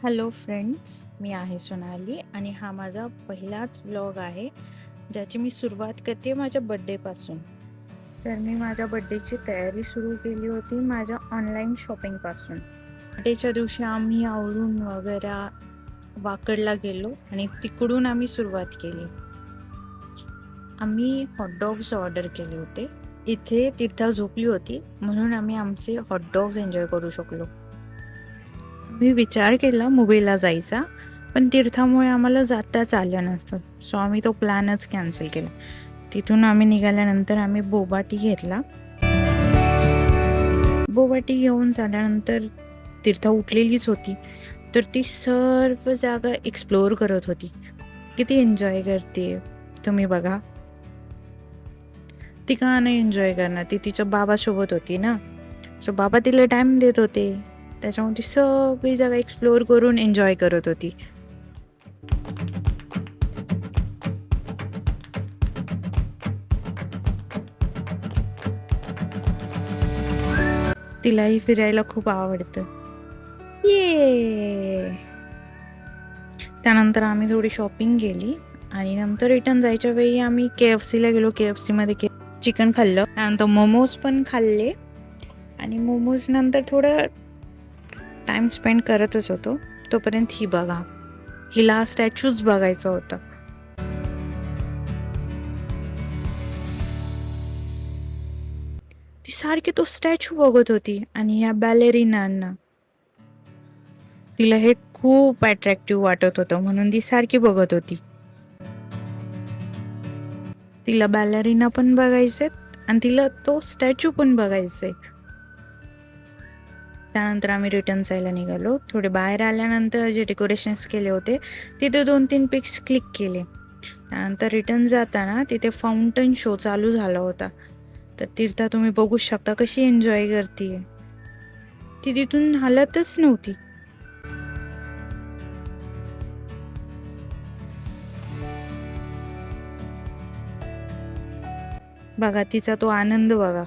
Hello friends, मी आहे सोनाली आणि हा माझा पहिलाच व्लॉग आहे ज्याची मी सुरुवात करते माझ्या बड्डेपासून. तर मी माझ्या बड्डेची तयारी सुरू केली होती माझ्या ऑनलाईन शॉपिंगपासून. बड्डेच्या दिवशी आम्ही आवरून वगैरे वाकडला गेलो आणि तिकडून आम्ही सुरुवात केली. आम्ही हॉटडॉग्स ऑर्डर केले होते. इथे तीर्था झोपली होती म्हणून आम्ही आमचे हॉटडॉग्स एन्जॉय करू शकलो. मी विचार केला मुंबईला जायचा, पण तीर्थामुळे आम्हाला जाताच आलं नसतं, सो आम्ही तो प्लॅनच कॅन्सल केला. तिथून आम्ही निघाल्यानंतर आम्ही बोबाटी घेतला. बोबाटी घेऊन झाल्यानंतर तीर्था उठलेलीच होती, तर ती सर्व जागा एक्सप्लोअर करत होती. किती एन्जॉय करते तुम्ही बघा. ती का नाही एन्जॉय करणार, ती तिच्या बाबासोबत होती ना, सो बाबा तिला टाइम देत होते, त्याच्यामुळे ती सगळी जागा एक्सप्लोअर करून एन्जॉय करत होती. तिलाही फिरायला खूप आवडतं. ये त्यानंतर आम्ही थोडी शॉपिंग केली आणि नंतर रिटर्न जायच्या वेळी आम्ही KFC ला गेलो. KFC मध्ये चिकन खाल्लं, त्यानंतर मोमोज पण खाल्ले आणि मोमोज नंतर थोडं टाइम स्पेंड करतच होतो. तोपर्यंत ही बघा, हिला स्टॅच्यूज बघायचा होता. ती सारखी तो स्टॅच्यू बघत होती आणि ह्या बॅलेरिनांना तिला हे खूप अट्रॅक्टिव्ह वाटत होतं म्हणून ती सारखी बघत होती. तिला बॅलरीना पण बघायचे आणि तिला तो स्टॅच्यू पण बघायचे. त्यानंतर आम्ही रिटर्न जायला निघालो. थोडे बाहेर आल्यानंतर जे डेकोरेशन्स केले होते तिथे 2-3 पिक्स क्लिक केले. त्यानंतर रिटर्न जाताना तिथे फाउंटन शो चालू झाला होता. तर तीर्था तुम्ही बघू शकता कशी एन्जॉय करते. ती तिथून हलतच नव्हती. बघा तिचा तो आनंद बघा,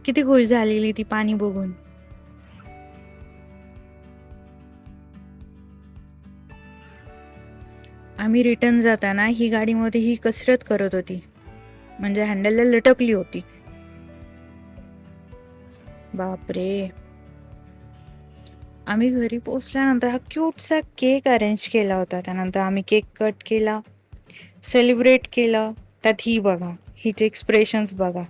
किती खुश झालेली ती पाणी बघून. आम्ही रिटर्न जाताना ही गाडीमध्ये ही कसरत करत होती, म्हणजे हँडलला लटकली होती. बापरे. आम्ही घरी पोचल्यानंतर हा क्यूटसा केक अरेंज केला होता. त्यानंतर आम्ही केक कट केला, सेलिब्रेट केलं. त्यात ही बघा, हिचे एक्सप्रेशन्स बघा.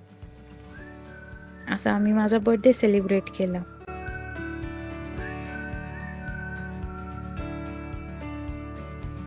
असं आम्ही माझा बर्थडे सेलिब्रेट केला.